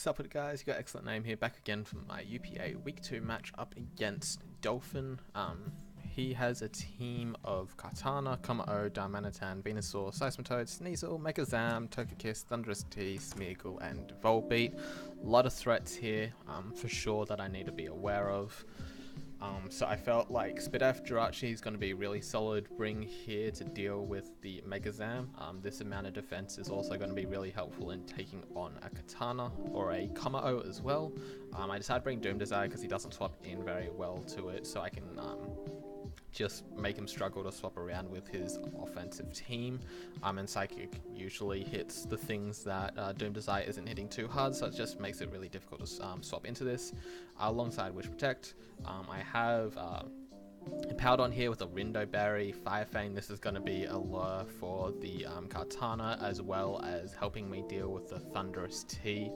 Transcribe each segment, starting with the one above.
Sup with guys, you got excellent name here, back again from my UPA Week 2 match up against Dolphin. He has a team of Katana, Komao, Darmanitan, Venusaur, Seismitoad, Sneasel, Megazam, Togekiss, Thunderous T, Smeargle, and Volbeat. A lot of threats here, for sure, that I need to be aware of. So I felt like Spidef Jirachi is going to be really solid bring here to deal with the Megazam. This amount of defense is also going to be really helpful in taking on a Katana or a Komao as well. I decided to bring Doom Desire because he doesn't swap in very well to it, so I can just make him struggle to swap around with his offensive team. And Psychic usually hits the things that Doom Desire isn't hitting too hard, so it just makes it really difficult to swap into this. Alongside Wish Protect, I have Powered on here with a Rindo Berry, Fire Fang. This is going to be a lure for the Katana, as well as helping me deal with the Thunderous T.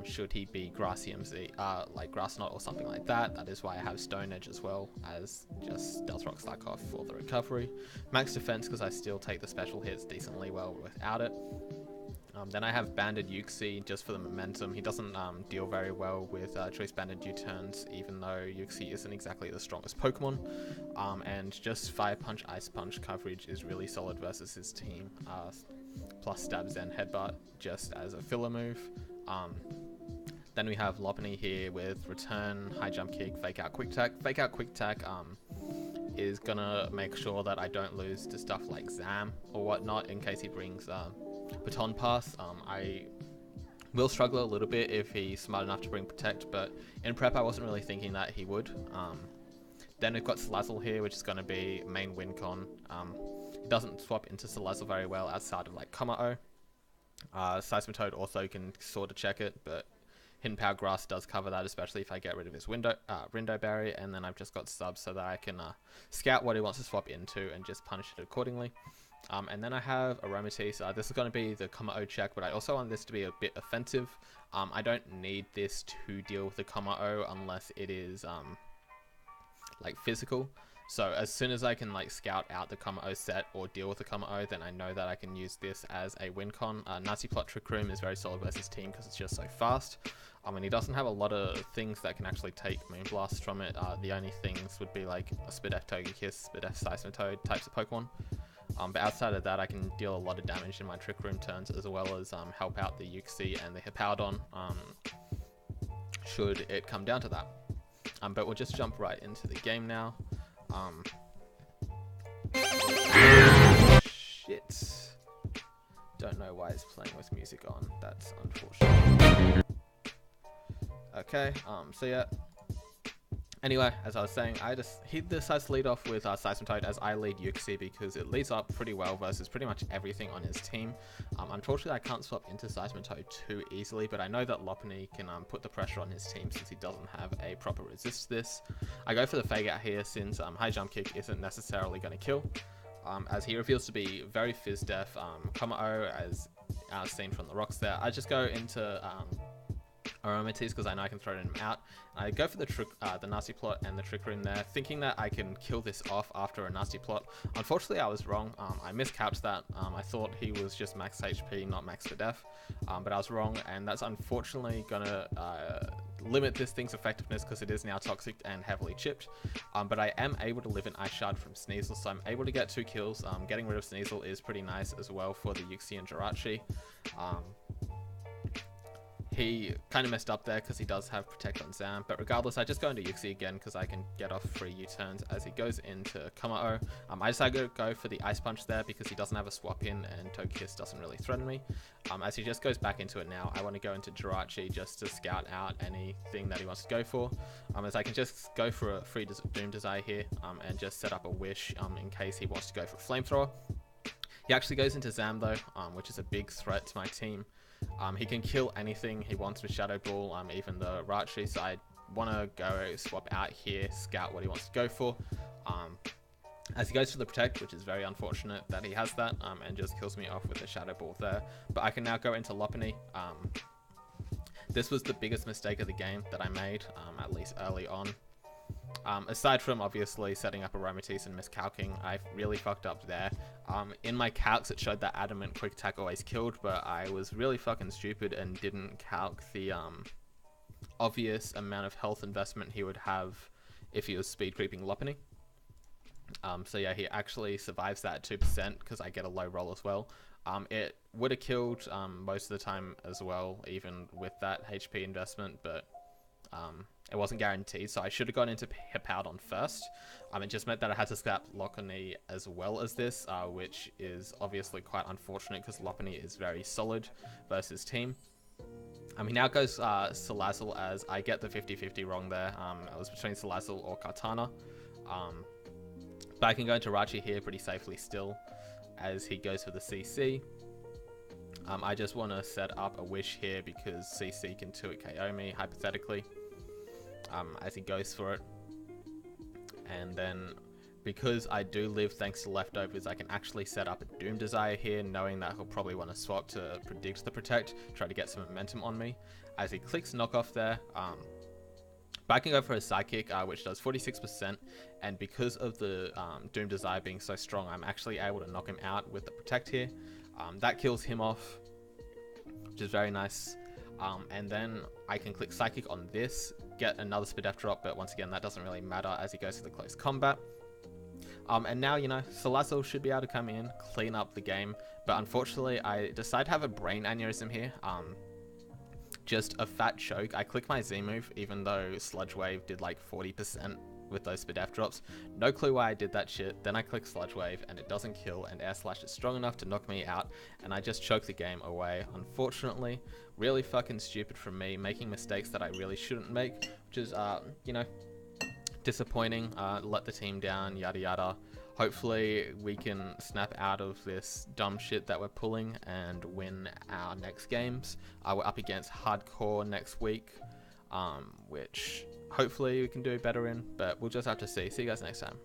Should he be Grassy MZ, like Grass Knot or something like that. That is why I have Stone Edge as well as just Stealth Rock Slack Off for the recovery. Max Defense because I still take the special hits decently well without it. Then I have Banded Uxie just for the momentum. He doesn't deal very well with Choice Banded U-turns, even though Uxie isn't exactly the strongest Pokemon. And just Fire Punch, Ice Punch coverage is really solid versus his team. Plus Stab Zen Headbutt just as a filler move. Then we have Lopunny here with Return, High Jump Kick, Fake Out Quick Tack. Fake Out Quick Tack is gonna make sure that I don't lose to stuff like Zam or whatnot in case he brings Baton Pass. I will struggle a little bit if he's smart enough to bring Protect, but in prep I wasn't really thinking that he would. Then we've got Salazzle here, which is going to be main win con. He doesn't swap into Salazzle very well outside of like Komao. Seismitoad also can sort of check it, but Hidden Power Grass does cover that, especially if I get rid of his Rindo Berry, and then I've just got Subs so that I can scout what he wants to swap into and just punish it accordingly. And then I have Aromatisse. This is going to be the Komao check, but I also want this to be a bit offensive. I don't need this to deal with the Komao unless it is like physical. So as soon as I can like scout out the Komao set or deal with the Komao, then I know that I can use this as a win con. Nasty Plot Trick Room is very solid versus team because it's just so fast. And he doesn't have a lot of things that can actually take Moonblast from it. The only things would be like a Spidef Togekiss, Spidef Seismitoad types of Pokemon. But outside of that, I can deal a lot of damage in my Trick Room turns, as well as help out the Uxie and the Hippowdon, should it come down to that. But we'll just jump right into the game now. Shit. Don't know why it's playing with music on. That's unfortunate. Okay, so yeah. Anyway, as I was saying, he decides to lead off with Seismitoad as I lead Uxie because it leads up pretty well versus pretty much everything on his team. Unfortunately, I can't swap into Seismitoad too easily, but I know that Lopunny can put the pressure on his team since he doesn't have a proper resist to this. I go for the Fake Out here since High Jump Kick isn't necessarily going to kill, as he reveals to be very Fizz Def. Komao, as seen from the rocks there. I just go into Aromatisse because I know I can throw him out. I go for the Nasty Plot and the Trick Room there, thinking that I can kill this off after a Nasty Plot. Unfortunately, I was wrong. I miscapped that. I thought he was just max HP, not max for def, but I was wrong, and that's unfortunately gonna limit this thing's effectiveness because it is now toxic and heavily chipped. But I am able to live an Ice Shard from Sneasel, so I'm able to get 2 kills. Getting rid of Sneasel is pretty nice as well for the Uxie and Jirachi. He kind of messed up there because he does have Protect on Zam, but regardless, I just go into Uxie again because I can get off free U-turns as he goes into Komao. I decided to go for the Ice Punch there because he doesn't have a swap in and Togekiss doesn't really threaten me. As he just goes back into it now, I want to go into Jirachi just to scout out anything that he wants to go for. As I can just go for a free Doom Desire here and just set up a Wish in case he wants to go for Flamethrower. He actually goes into Zam though, which is a big threat to my team. He can kill anything he wants with Shadow Ball, even the Rachi, so I want to go swap out here, scout what he wants to go for. As he goes for the Protect, which is very unfortunate that he has that, and just kills me off with the Shadow Ball there. But I can now go into Lopunny. This was the biggest mistake of the game that I made, at least early on. Aside from obviously setting up Aromatisse and miscalcing, I really fucked up there. In my calcs, it showed that Adamant quick attack always killed, but I was really fucking stupid and didn't calc the obvious amount of health investment he would have if he was speed creeping Lopunny. So yeah, he actually survives that at 2% because I get a low roll as well. It would have killed most of the time as well, even with that HP investment, but it wasn't guaranteed, so I should have gone into Hippowdon first. It just meant that I had to scrap Lopunny as well as this, which is obviously quite unfortunate because Lopunny is very solid versus team. He now goes Salazzle, as I get the 50-50 wrong there. It was between Salazzle or Kartana. But I can go into Rachi here pretty safely still, as he goes for the CC. I just want to set up a Wish here because CC can 2-hit KO me, hypothetically, as he goes for it. And then, because I do live thanks to leftovers, I can actually set up a Doom Desire here, knowing that he'll probably want to swap to predict the Protect, try to get some momentum on me. As he clicks Knockoff there, but I can go for a Psychic, which does 46%, and because of the Doom Desire being so strong, I'm actually able to knock him out with the Protect here. That kills him off, which is very nice. And then I can click Psychic on this, get another Spadef drop, but once again, that doesn't really matter as he goes to the close combat. And now, you know, Salazzle should be able to come in, clean up the game, but unfortunately, I decide to have a Brain Aneurysm here. Just a fat choke. I click my Z move, even though Sludge Wave did like 40% with those Spadef drops. No clue why I did that shit. Then I click Sludge Wave and it doesn't kill, and Air Slash is strong enough to knock me out, and I just choke the game away. Unfortunately, really fucking stupid from me, making mistakes that I really shouldn't make, which is, you know, disappointing. Let the team down, yada yada. Hopefully we can snap out of this dumb shit that we're pulling and win our next games. We're up against Hardcore next week, which hopefully we can do better in, but we'll just have to see. See you guys next time.